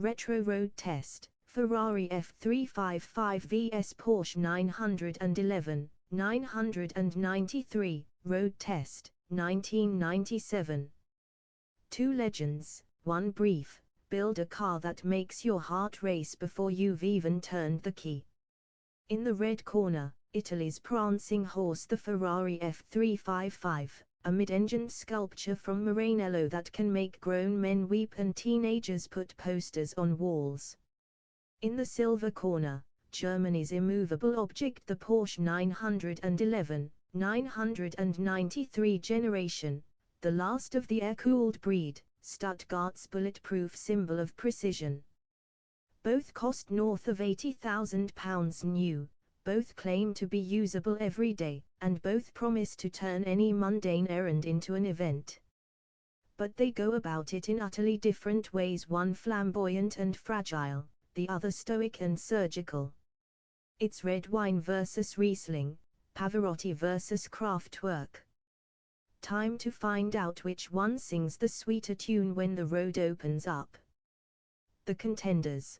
Retro Road Test, Ferrari F355 vs Porsche 911, 993, Road Test, 1997. Two legends, one brief. Build a car that makes your heart race before you've even turned the key. In the red corner, Italy's prancing horse, the Ferrari F355, a mid-engine sculpture from Maranello that can make grown men weep and teenagers put posters on walls. In the silver corner, Germany's immovable object, the Porsche 911, 993 generation, the last of the air-cooled breed, Stuttgart's bulletproof symbol of precision. Both cost north of £80,000 new, both claim to be usable every day, and both promise to turn any mundane errand into an event. But they go about it in utterly different ways, one flamboyant and fragile, the other stoic and surgical. It's red wine versus Riesling, Pavarotti versus Kraftwerk. Time to find out which one sings the sweeter tune when the road opens up. The contenders: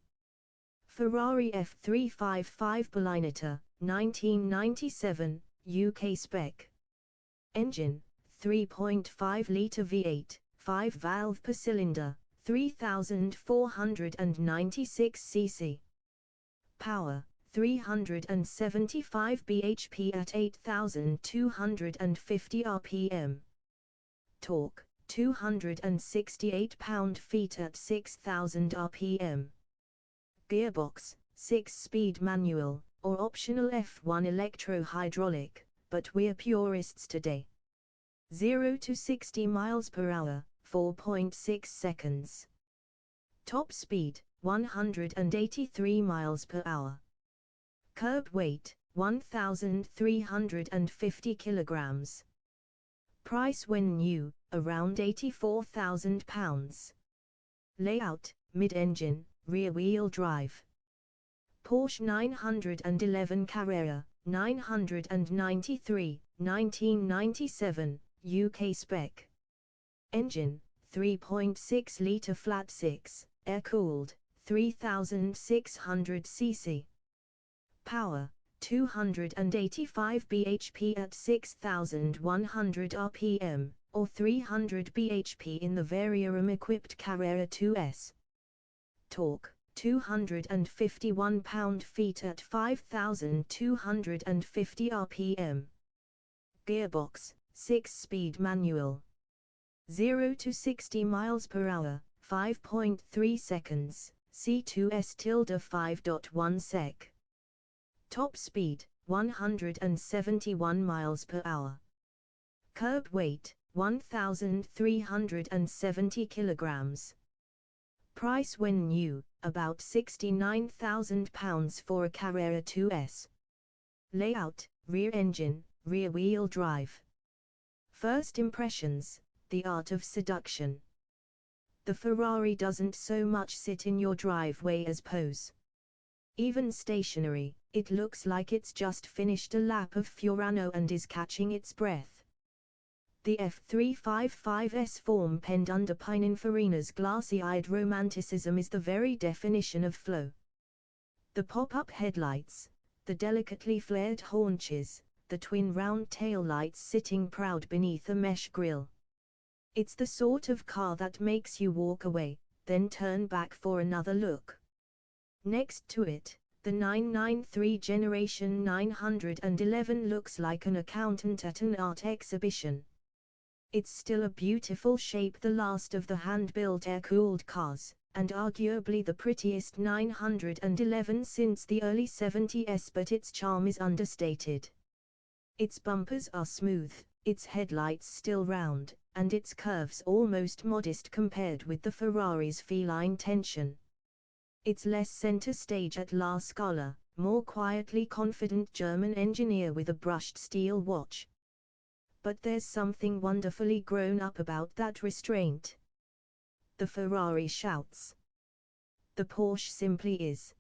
Ferrari F355 Berlinetta, 1997, UK spec. Engine, 3.5-litre V8, 5-valve per cylinder, 3,496 cc. Power, 375 bhp at 8,250 rpm. Torque, 268 pound-feet at 6,000 rpm. Gearbox, 6-speed manual, or optional F1 electro-hydraulic, but we're purists today. 0 to 60 miles per hour, 4.6 seconds. Top speed, 183 miles per hour. Curb weight, 1,350 kilograms. Price when new, around £84,000. Layout, mid-engine, rear-wheel drive. Porsche 911 Carrera, 993, 1997, UK spec. Engine, 3.6-litre flat-six, air-cooled, 3,600 cc. Power, 285 bhp at 6,100 rpm, or 300 bhp in the Variarum-equipped Carrera 2S. Torque, 251 pound-feet at 5,250 rpm. Gearbox, 6-speed manual. 0 to 60 miles per hour, 5.3 seconds, C2S-5.1 sec. Top speed, 171 miles per hour. Curb weight, 1,370 kilograms. Price when new, about £69,000 for a Carrera 2S. Layout, rear engine, rear-wheel drive. First impressions, the art of seduction. The Ferrari doesn't so much sit in your driveway as pose. Even stationary, it looks like it's just finished a lap of Fiorano and is catching its breath. The F355's form penned under Pininfarina's glassy-eyed romanticism is the very definition of flow. The pop-up headlights, the delicately flared haunches, the twin round taillights sitting proud beneath a mesh grille. It's the sort of car that makes you walk away, then turn back for another look. Next to it, the 993 Generation 911 looks like an accountant at an art exhibition. It's still a beautiful shape, the last of the hand-built air-cooled cars, and arguably the prettiest 911 since the early 70s, but its charm is understated. Its bumpers are smooth, its headlights still round, and its curves almost modest compared with the Ferrari's feline tension. It's less center stage at La Scala, more quietly confident German engineer with a brushed steel watch. But there's something wonderfully grown up about that restraint. The Ferrari shouts. The Porsche simply is.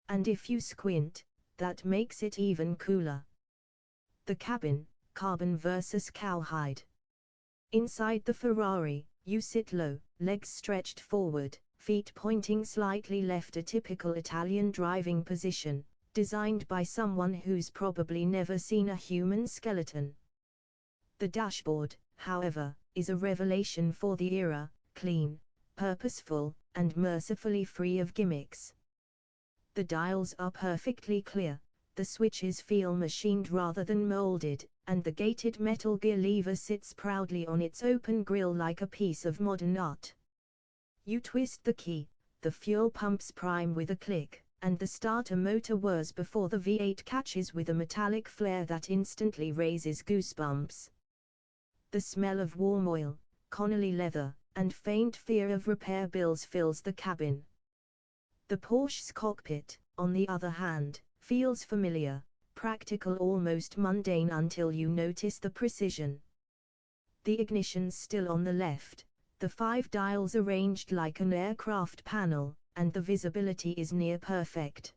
And if you squint, that makes it even cooler. The cabin, carbon versus cowhide. Inside the Ferrari, you sit low, legs stretched forward, feet pointing slightly left, a typical Italian driving position, designed by someone who's probably never seen a human skeleton. The dashboard, however, is a revelation for the era, clean, purposeful, and mercifully free of gimmicks. The dials are perfectly clear, the switches feel machined rather than molded, and the gated metal gear lever sits proudly on its open grille like a piece of modern art. You twist the key, the fuel pumps prime with a click, and the starter motor whirs before the V8 catches with a metallic flare that instantly raises goosebumps. The smell of warm oil, Connolly leather, and faint fear of repair bills fills the cabin. The Porsche's cockpit, on the other hand, feels familiar, practical, almost mundane until you notice the precision. The ignition's still on the left, the 5 dials arranged like an aircraft panel, and the visibility is near perfect.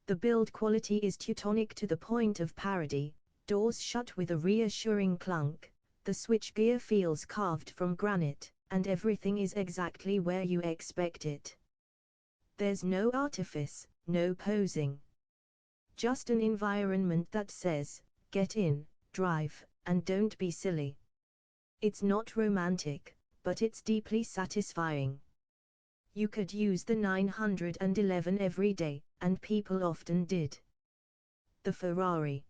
The build quality is Teutonic to the point of parody, doors shut with a reassuring clunk, the switchgear feels carved from granite, and everything is exactly where you expect it. There's no artifice, no posing. Just an environment that says, get in, drive, and don't be silly. It's not romantic, but it's deeply satisfying. You could use the 911 every day, and people often did. The Ferrari.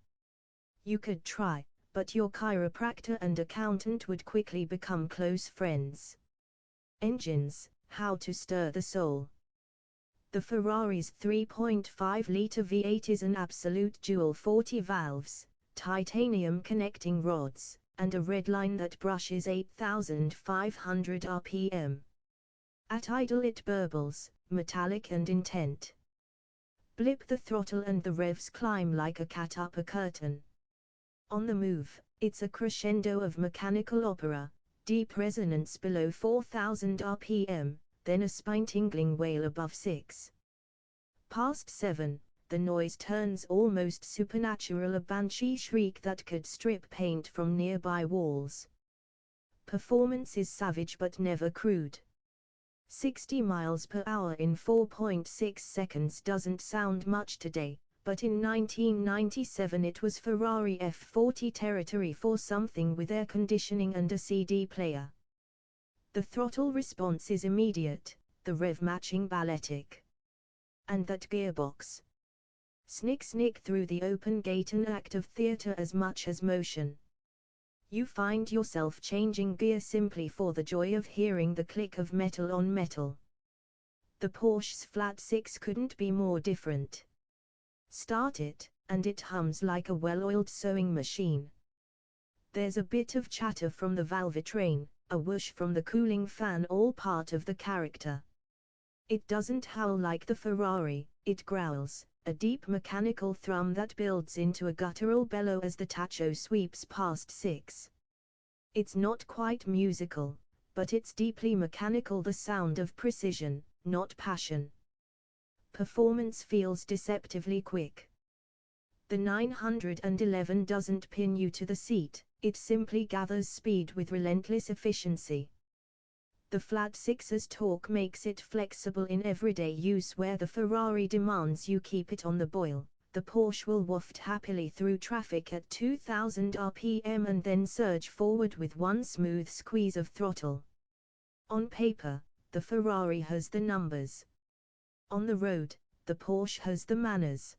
You could try, but your chiropractor and accountant would quickly become close friends. Engines, how to stir the soul. The Ferrari's 3.5-liter V8 is an absolute jewel, 40 valves, titanium connecting rods, and a red line that brushes 8,500 rpm. At idle it burbles, metallic and intent. Blip the throttle and the revs climb like a cat up a curtain. On the move, it's a crescendo of mechanical opera, deep resonance below 4,000 rpm, then a spine-tingling wail above 6. Past 7, the noise turns almost supernatural, a banshee shriek that could strip paint from nearby walls. Performance is savage but never crude. 60 miles per hour in 4.6 seconds doesn't sound much today, but in 1997 it was Ferrari F40 territory for something with air conditioning and a CD player. The throttle response is immediate, the rev matching balletic. And that gearbox. Snick through the open gate, an act of theatre as much as motion. You find yourself changing gear simply for the joy of hearing the click of metal on metal. The Porsche's flat 6 couldn't be more different. Start it, and it hums like a well-oiled sewing machine. There's a bit of chatter from the valve train, a whoosh from the cooling fan, all part of the character. It doesn't howl like the Ferrari, it growls, a deep mechanical thrum that builds into a guttural bellow as the tacho sweeps past 6. It's not quite musical, but it's deeply mechanical, the sound of precision, not passion. Performance feels deceptively quick. The 911 doesn't pin you to the seat, it simply gathers speed with relentless efficiency. The flat 6's torque makes it flexible in everyday use. Where the Ferrari demands you keep it on the boil, the Porsche will waft happily through traffic at 2,000 rpm and then surge forward with one smooth squeeze of throttle. On paper, the Ferrari has the numbers. On the road, the Porsche has the manners.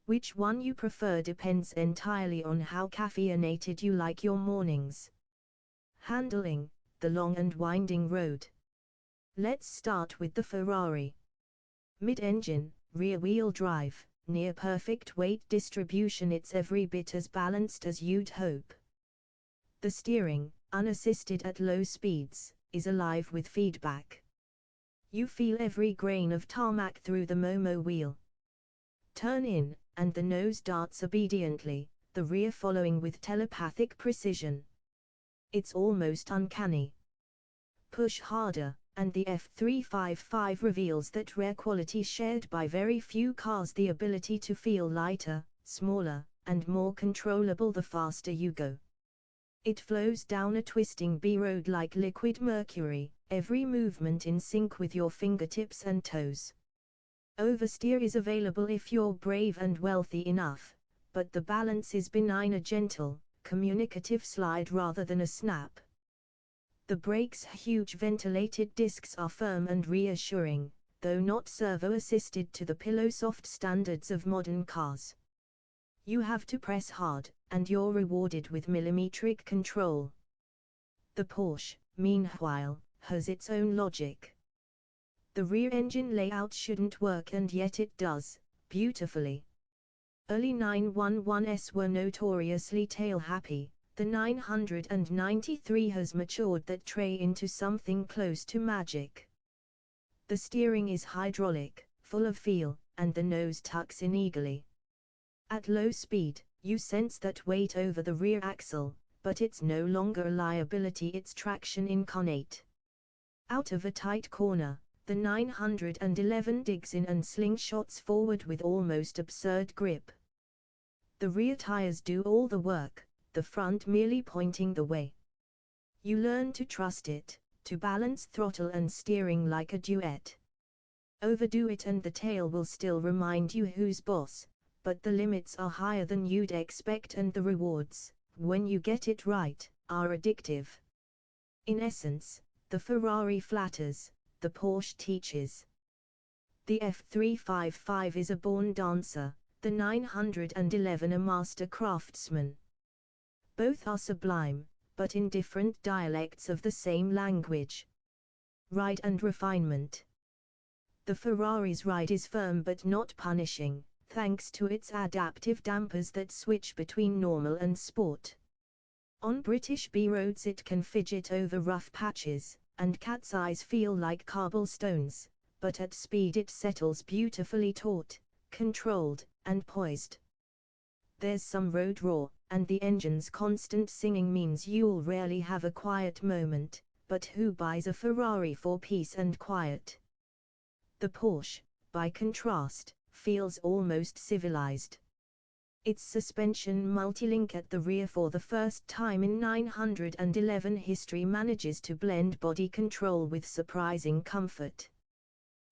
Which one you prefer depends entirely on how caffeinated you like your mornings. Handling the long and winding road. Let's start with the Ferrari. Mid-engine, rear-wheel drive, near-perfect weight distribution, it's every bit as balanced as you'd hope. The steering, unassisted at low speeds, is alive with feedback. You feel every grain of tarmac through the Momo wheel. Turn in, and the nose darts obediently, the rear following with telepathic precision. It's almost uncanny. Push harder, and the F355 reveals that rare quality shared by very few cars, the ability to feel lighter, smaller, and more controllable the faster you go. It flows down a twisting B-road like liquid mercury, every movement in sync with your fingertips and toes. Oversteer is available if you're brave and wealthy enough, but the balance is benign, a gentle, communicative slide rather than a snap. The brake's huge ventilated discs are firm and reassuring, though not servo-assisted to the pillow-soft standards of modern cars. You have to press hard, and you're rewarded with millimetric control. The Porsche, meanwhile, has its own logic. The rear engine layout shouldn't work, and yet it does, beautifully. Early 911s were notoriously tail-happy. The 993 has matured that tray into something close to magic. The steering is hydraulic, full of feel, and the nose tucks in eagerly. At low speed, you sense that weight over the rear axle, but it's no longer a liability, it's traction incarnate. Out of a tight corner, the 911 digs in and slingshots forward with almost absurd grip. The rear tires do all the work, the front merely pointing the way. You learn to trust it, to balance throttle and steering like a duet. Overdo it and the tail will still remind you who's boss, but the limits are higher than you'd expect, and the rewards, when you get it right, are addictive. In essence, the Ferrari flatters, the Porsche teaches. The F355 is a born dancer, the 911 a master craftsman. Both are sublime, but in different dialects of the same language. Ride and refinement. The Ferrari's ride is firm but not punishing, thanks to its adaptive dampers that switch between normal and sport. On British B-roads it can fidget over rough patches, and cat's eyes feel like cobblestones, but at speed it settles beautifully taut, controlled, and poised. There's some road roar, and the engine's constant singing means you'll rarely have a quiet moment, but who buys a Ferrari for peace and quiet? The Porsche, by contrast, feels almost civilized. Its suspension multilink at the rear for the first time in 911 history manages to blend body control with surprising comfort.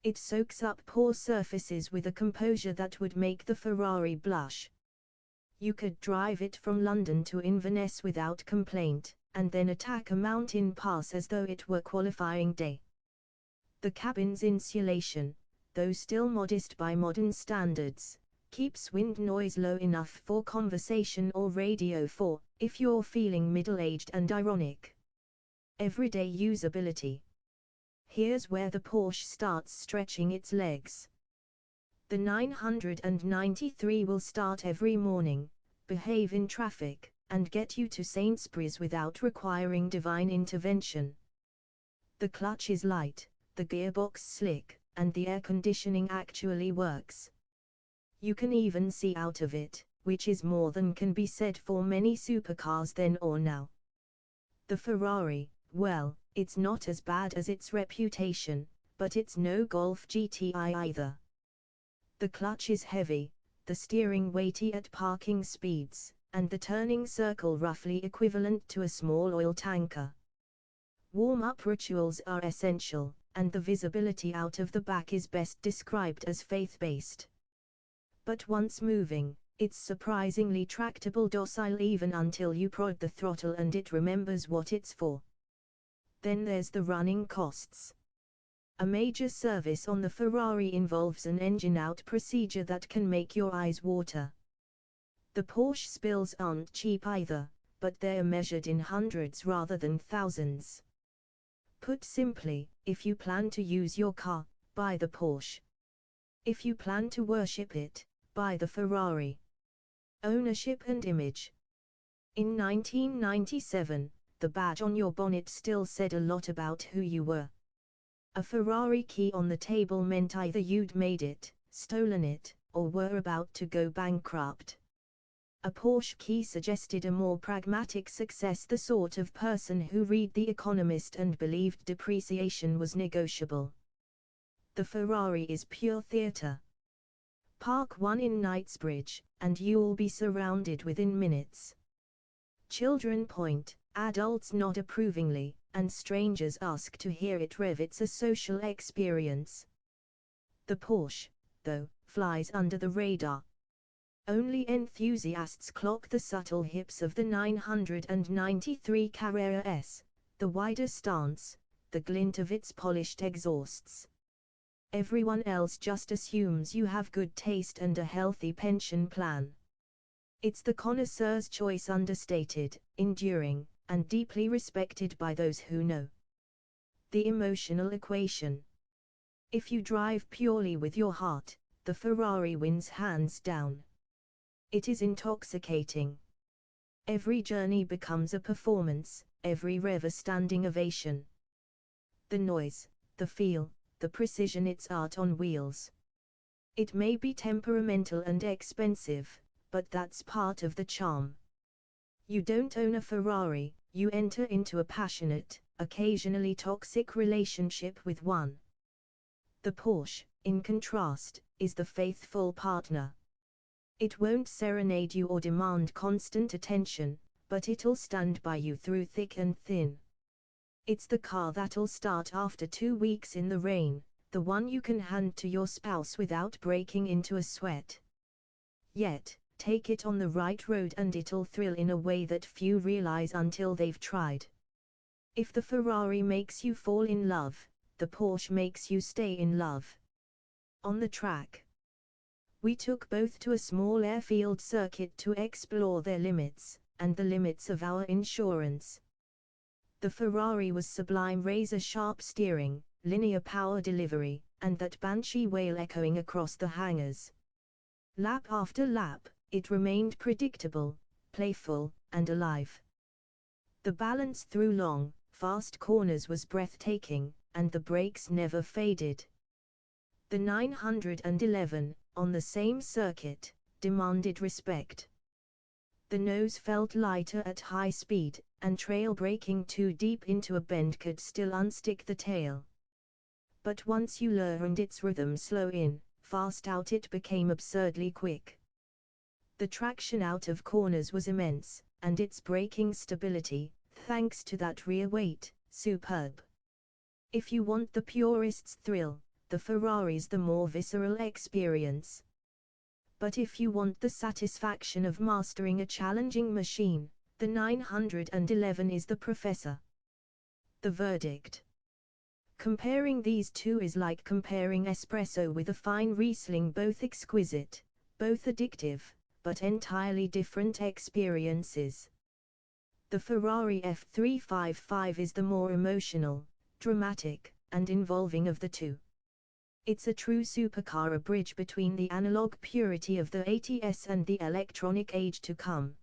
It soaks up poor surfaces with a composure that would make the Ferrari blush. You could drive it from London to Inverness without complaint, and then attack a mountain pass as though it were qualifying day. The cabin's insulation, though still modest by modern standards, keeps wind noise low enough for conversation or radio for, if you're feeling middle-aged and ironic. Everyday usability. Here's where the Porsche starts stretching its legs. The 993 will start every morning, behave in traffic, and get you to Sainsbury's without requiring divine intervention. The clutch is light, the gearbox slick, and the air conditioning actually works. You can even see out of it, which is more than can be said for many supercars then or now. The Ferrari, well, it's not as bad as its reputation, but it's no Golf GTI either. The clutch is heavy, the steering weighty at parking speeds, and the turning circle roughly equivalent to a small oil tanker. Warm-up rituals are essential, and the visibility out of the back is best described as faith-based. But once moving, it's surprisingly tractable, docile even until you prod the throttle and it remembers what it's for. Then there's the running costs. A major service on the Ferrari involves an engine-out procedure that can make your eyes water. The Porsche spills aren't cheap either, but they're measured in hundreds rather than thousands. Put simply, if you plan to use your car, buy the Porsche. If you plan to worship it, buy the Ferrari. Ownership and image. In 1997, the badge on your bonnet still said a lot about who you were. A Ferrari key on the table meant either you'd made it, stolen it, or were about to go bankrupt. A Porsche key suggested a more pragmatic success, the sort of person who read The Economist and believed depreciation was negotiable. The Ferrari is pure theatre. Park one in Knightsbridge, and you'll be surrounded within minutes. Children point, Adults nod approvingly, and strangers ask to hear it rev. It's a social experience. The Porsche, though, flies under the radar. Only enthusiasts clock the subtle hips of the 993 Carrera S, the wider stance, the glint of its polished exhausts. Everyone else just assumes you have good taste and a healthy pension plan. It's the connoisseur's choice, understated, enduring, and deeply respected by those who know. The emotional equation. If you drive purely with your heart, the Ferrari wins hands down. It is intoxicating. Every journey becomes a performance, every rev a standing ovation. The noise, the feel, the precision, it's art on wheels. It may be temperamental and expensive, but that's part of the charm. You don't own a Ferrari, you enter into a passionate, occasionally toxic relationship with one. The Porsche, in contrast, is the faithful partner. It won't serenade you or demand constant attention, but it'll stand by you through thick and thin. It's the car that'll start after 2 weeks in the rain, the one you can hand to your spouse without breaking into a sweat. Yet, take it on the right road and it'll thrill in a way that few realize until they've tried. If the Ferrari makes you fall in love, the Porsche makes you stay in love. On the track, we took both to a small airfield circuit to explore their limits, and the limits of our insurance. The Ferrari was sublime, razor-sharp steering, linear power delivery, and that banshee wail echoing across the hangars. Lap after lap, it remained predictable, playful, and alive. The balance through long, fast corners was breathtaking, and the brakes never faded. The 911, on the same circuit, demanded respect. The nose felt lighter at high speed, and trail braking too deep into a bend could still unstick the tail. But once you learned its rhythm, slow in, fast out, it became absurdly quick. The traction out of corners was immense, and its braking stability, thanks to that rear weight, superb. If you want the purist's thrill, the Ferrari's the more visceral experience. But if you want the satisfaction of mastering a challenging machine, the 911 is the professor. The verdict. Comparing these two is like comparing espresso with a fine Riesling, both exquisite, both addictive, but entirely different experiences. The Ferrari F355 is the more emotional, dramatic, and involving of the two. It's a true supercar, a bridge between the analog purity of the 80s and the electronic age to come.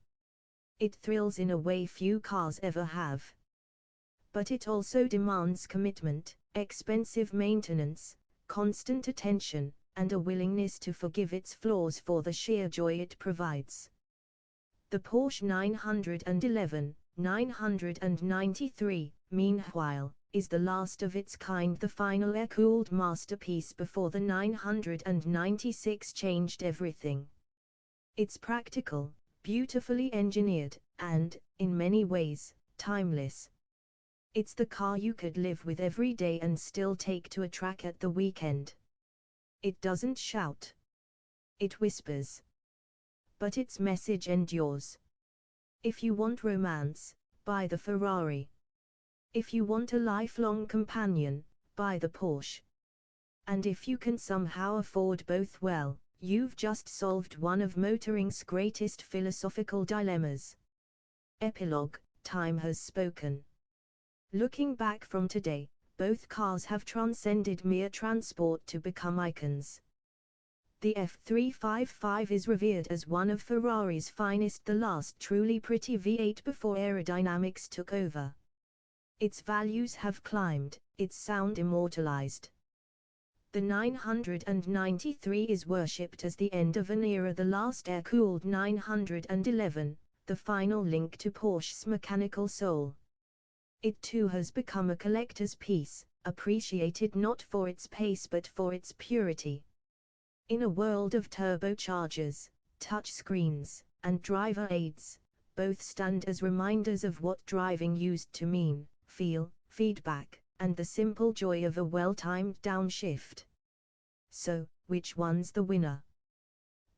It thrills in a way few cars ever have. But it also demands commitment, expensive maintenance, constant attention, and a willingness to forgive its flaws for the sheer joy it provides. The Porsche 911, 993, meanwhile, is the last of its kind, the final air-cooled masterpiece before the 996 changed everything. It's practical, beautifully engineered, and, in many ways, timeless. It's the car you could live with every day and still take to a track at the weekend. It doesn't shout. It whispers. But its message endures. If you want romance, buy the Ferrari. If you want a lifelong companion, buy the Porsche. And if you can somehow afford both, well, you've just solved one of motoring's greatest philosophical dilemmas. Epilogue, time has spoken. Looking back from today, both cars have transcended mere transport to become icons. The F355 is revered as one of Ferrari's finest, the last truly pretty V8 before aerodynamics took over. Its values have climbed, its sound immortalized. The 993 is worshipped as the end of an era, the last air-cooled 911, the final link to Porsche's mechanical soul. It too has become a collector's piece, appreciated not for its pace but for its purity. In a world of turbochargers, touchscreens, and driver aids, Both stand as reminders of what driving used to mean: feel, feedback, and the simple joy of a well-timed downshift. So, which one's the winner?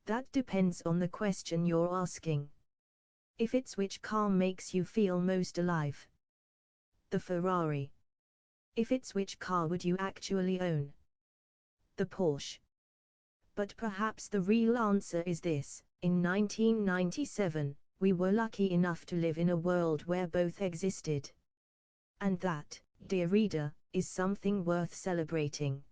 That depends on the question you're asking. If it's which car makes you feel most alive, the Ferrari. If it's which car would you actually own, the Porsche. But perhaps the real answer is this: in 1997, we were lucky enough to live in a world where both existed. And that, dear reader, is something worth celebrating.